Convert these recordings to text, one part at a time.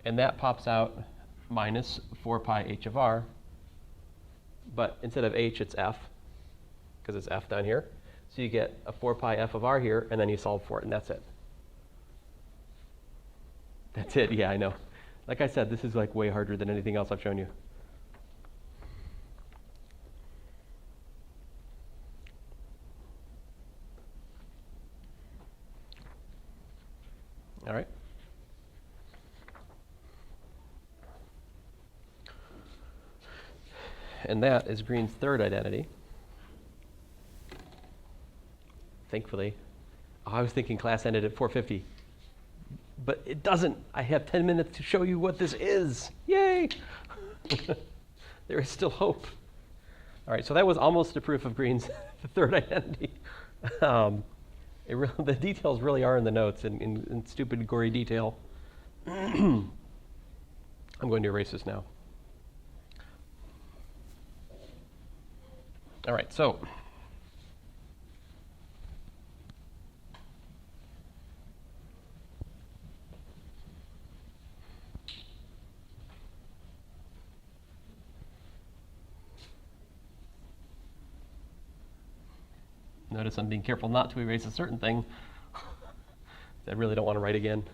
And that pops out minus 4 pi h of r. But instead of h, it's f, because it's f down here. So you get a 4 pi f of r here, and then you solve for it, and that's it. That's it, yeah, I know. Like I said, this is like way harder than anything else I've shown you. All right. And that is Green's third identity. Thankfully. Oh, I was thinking class ended at 4:50. But it doesn't. I have 10 minutes to show you what this is. Yay! There is still hope. All right, so that was almost a proof of Green's third identity. The details really are in the notes in stupid, gory detail. I'm going to erase this now. All right, so notice I'm being careful not to erase a certain thing that I really don't want to write again.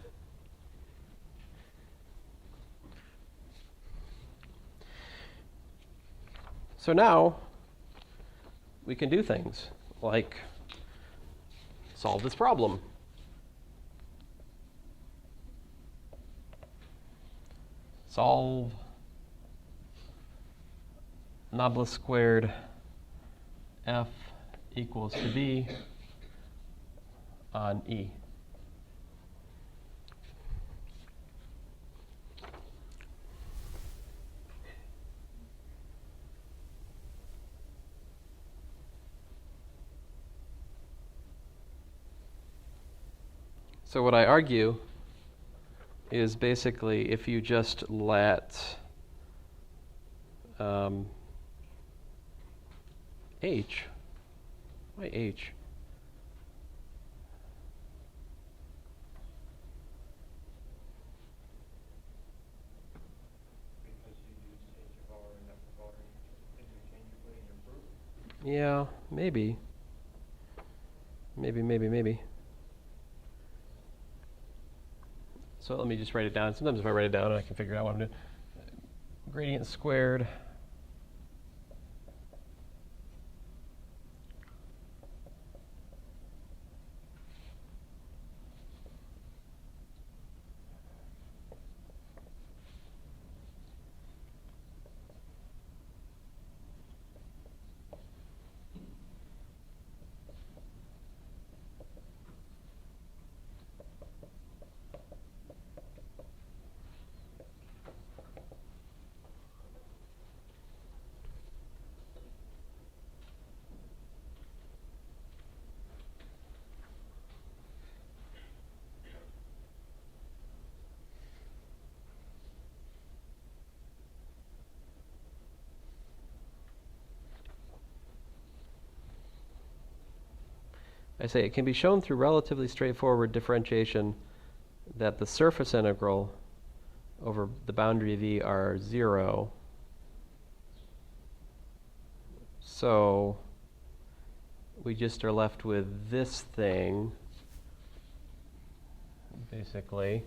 So now we can do things like solve this problem. Solve nabla squared f equals to b on E. So what I argue is basically if you just let h, why h? Because you use h of r and f of r interchangeably in your proof? Yeah, maybe. Maybe. So let me just write it down. Sometimes if I write it down, I can figure out what I'm doing. Gradient squared I say it can be shown through relatively straightforward differentiation that the surface integral over the boundary V are 0. So we just are left with this thing, basically.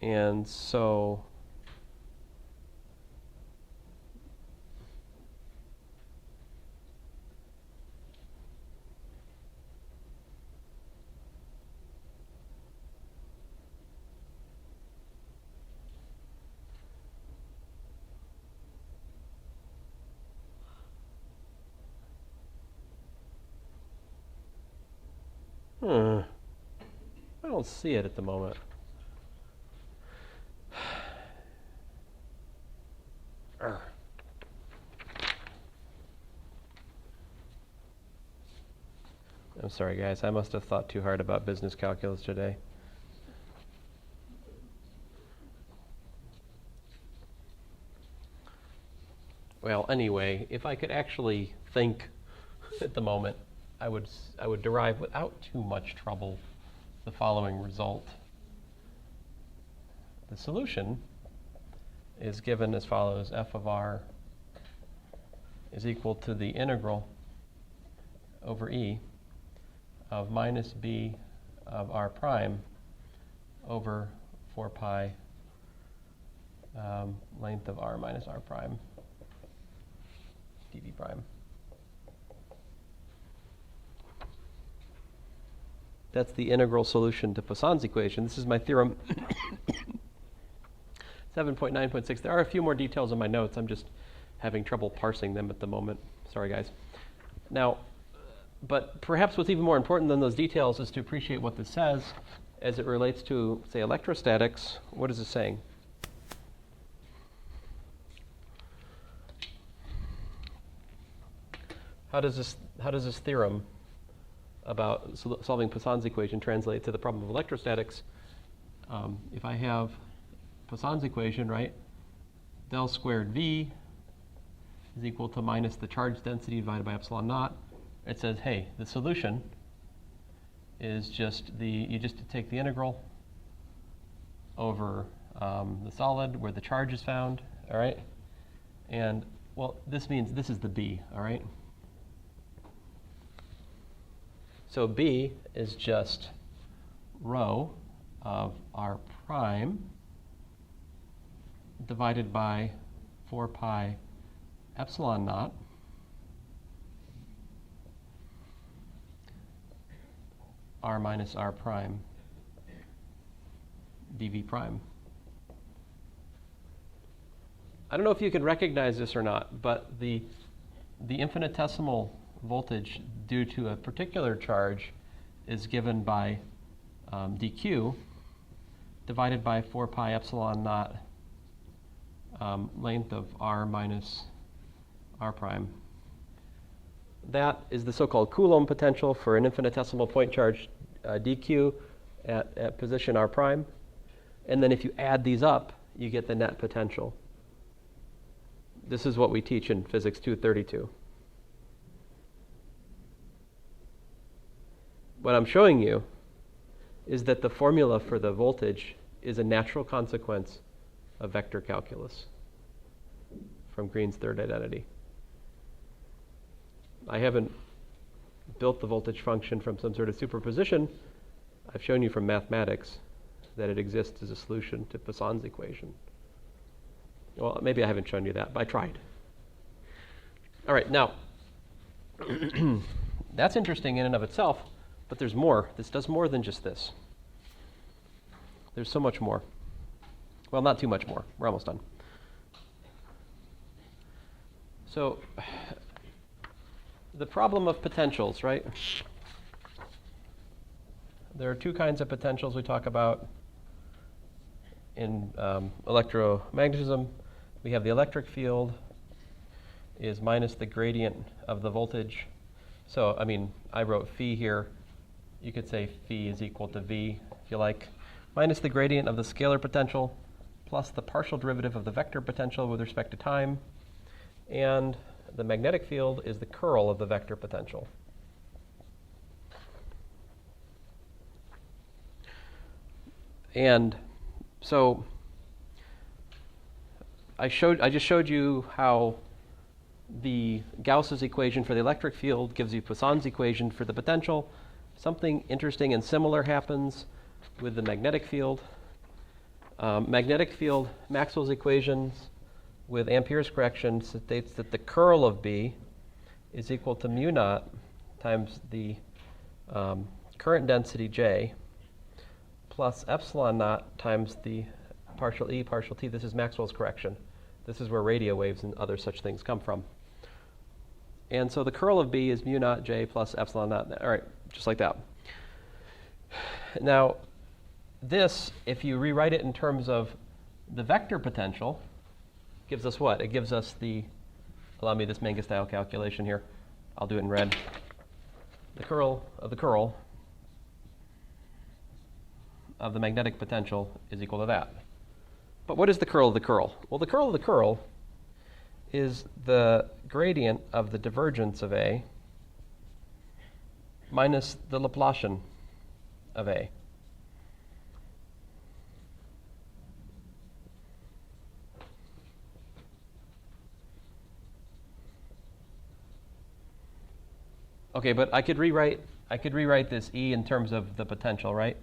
And so I don't see it at the moment. I'm sorry, guys. I must have thought too hard about business calculus today. Well, anyway, if I could actually think at the moment, I would derive without too much trouble the following result. the solution is given as follows. F of r is equal to the integral over E of minus b of r prime over 4 pi length of r minus r prime dv prime. That's the integral solution to Poisson's equation. This is my theorem 7.9.6. There are a few more details in my notes. I'm just having trouble parsing them at the moment. Sorry, guys. Now, but perhaps what's even more important than those details is to appreciate what this says as it relates to, say, electrostatics. What is it saying? How does this theorem about solving Poisson's equation translate to the problem of electrostatics? If I have Poisson's equation, right, del squared V is equal to minus the charge density divided by epsilon naught. It says, hey, the solution is just you just take the integral over the solid where the charge is found, all right? And, well, this means this is the B, all right? So B is just rho of r prime divided by 4 pi epsilon naught r minus r prime dv prime. I don't know if you can recognize this or not, but the infinitesimal voltage due to a particular charge is given by dq divided by 4 pi epsilon naught length of r minus r prime. That is the so-called Coulomb potential for an infinitesimal point charge dq at position r prime. And then if you add these up, you get the net potential. This is what we teach in Physics 232. What I'm showing you is that the formula for the voltage is a natural consequence of vector calculus from Green's third identity. I haven't built the voltage function from some sort of superposition. I've shown you from mathematics that it exists as a solution to Poisson's equation. Well, maybe I haven't shown you that, but I tried. All right, now, that's interesting in and of itself, but there's more. This does more than just this. There's so much more. Well, not too much more. We're almost done. So, the problem of potentials, right? There are two kinds of potentials we talk about in electromagnetism. We have the electric field is minus the gradient of the voltage. So, I mean, I wrote phi here. You could say phi is equal to V, if you like, minus the gradient of the scalar potential plus the partial derivative of the vector potential with respect to time. And the magnetic field is the curl of the vector potential. And so I just showed you how the Gauss's equation for the electric field gives you Poisson's equation for the potential. Something interesting and similar happens with the magnetic field. Magnetic field, Maxwell's equations with Ampere's correction states that the curl of B is equal to mu naught times the current density J plus epsilon naught times the partial E, partial T. This is Maxwell's correction. This is where radio waves and other such things come from. And so the curl of B is mu naught J plus epsilon naught. All right, just like that. Now, this, if you rewrite it in terms of the vector potential, gives us what? It gives us the, allow me this Menga-style calculation here. I'll do it in red. The curl of the magnetic potential is equal to that. But what is the curl of the curl? Well, the curl of the curl is the gradient of the divergence of A minus the Laplacian of A. Okay, but I could rewrite this E in terms of the potential, right?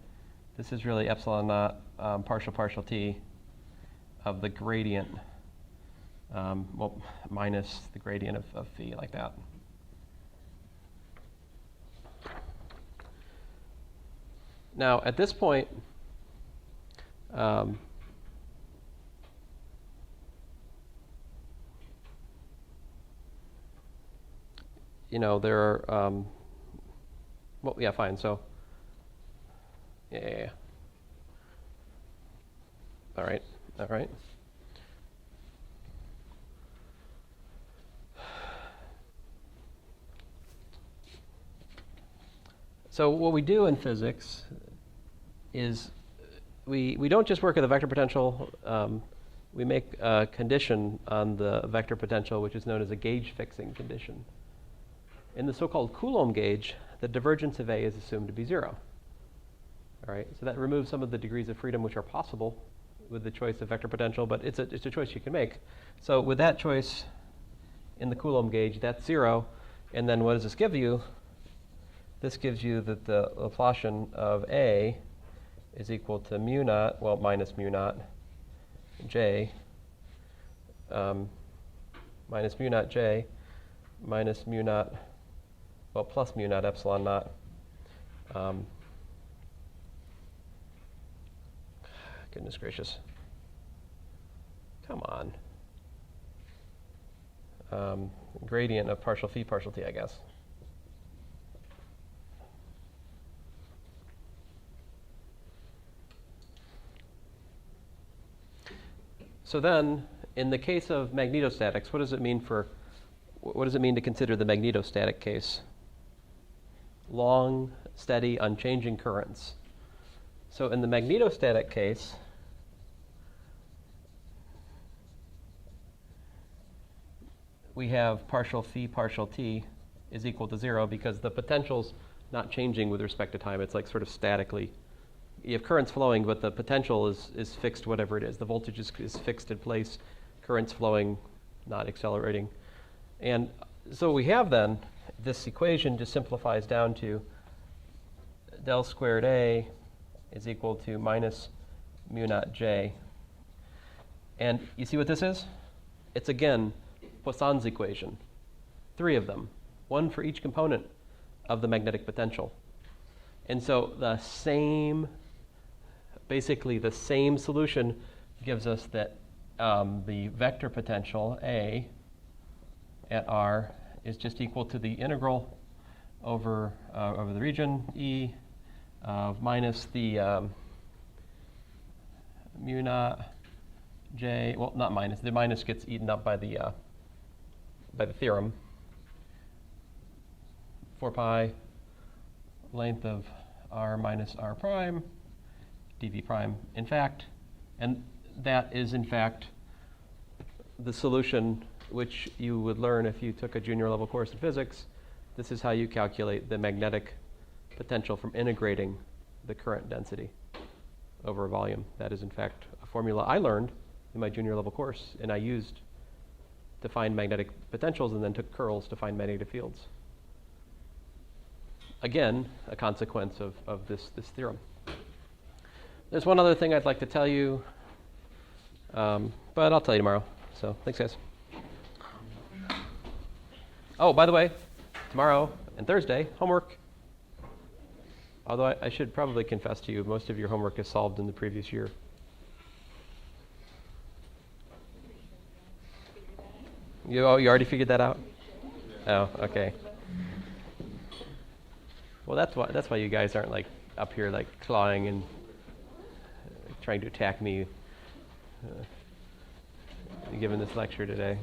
This is really epsilon naught partial t of the gradient, well, minus the gradient of phi, like that. Now, at this point, you know, there are, well, yeah, fine. So, yeah. All right. So what we do in physics is we don't just work at the vector potential. We make a condition on the vector potential, which is known as a gauge fixing condition. In the so-called Coulomb gauge, the divergence of A is assumed to be 0. All right, so that removes some of the degrees of freedom which are possible with the choice of vector potential, but it's a choice you can make. So with that choice in the Coulomb gauge, that's 0. And then what does this give you? This gives you that the Laplacian of A is equal to mu naught, well, minus mu naught J, minus mu naught J, minus mu naught, well, plus mu naught epsilon naught. Goodness gracious. Come on. Gradient of partial phi, partial t, I guess. So then, in the case of magnetostatics, what does it mean to consider the magnetostatic case? Long, steady, unchanging currents. So in the magnetostatic case, we have partial phi, partial t is equal to 0 because the potential's not changing with respect to time. It's like sort of statically. You have currents flowing, but the potential is fixed, whatever it is. The voltage is fixed in place, currents flowing, not accelerating. And so we have then, this equation just simplifies down to del squared A is equal to minus mu naught J. And you see what this is? It's again Poisson's equation. 3 of them, 1 for each component of the magnetic potential. And so basically the same solution gives us that the vector potential A at R is just equal to the integral over the region E of minus the mu naught J, well, not minus, the minus gets eaten up by the theorem, 4 pi length of R minus R prime, dv prime, in fact, and that is in fact the solution which you would learn if you took a junior level course in physics. This is how you calculate the magnetic potential from integrating the current density over a volume. That is in fact a formula I learned in my junior level course, and I used to find magnetic potentials and then took curls to find magnetic fields. Again, a consequence of this theorem. There's one other thing I'd like to tell you, but I'll tell you tomorrow. So thanks, guys. Oh, by the way, tomorrow and Thursday, homework. Although I should probably confess to you, most of your homework is solved in the previous year. You already figured that out? Oh, okay. Well, that's why you guys aren't like up here like clawing and trying to attack me, given this lecture today.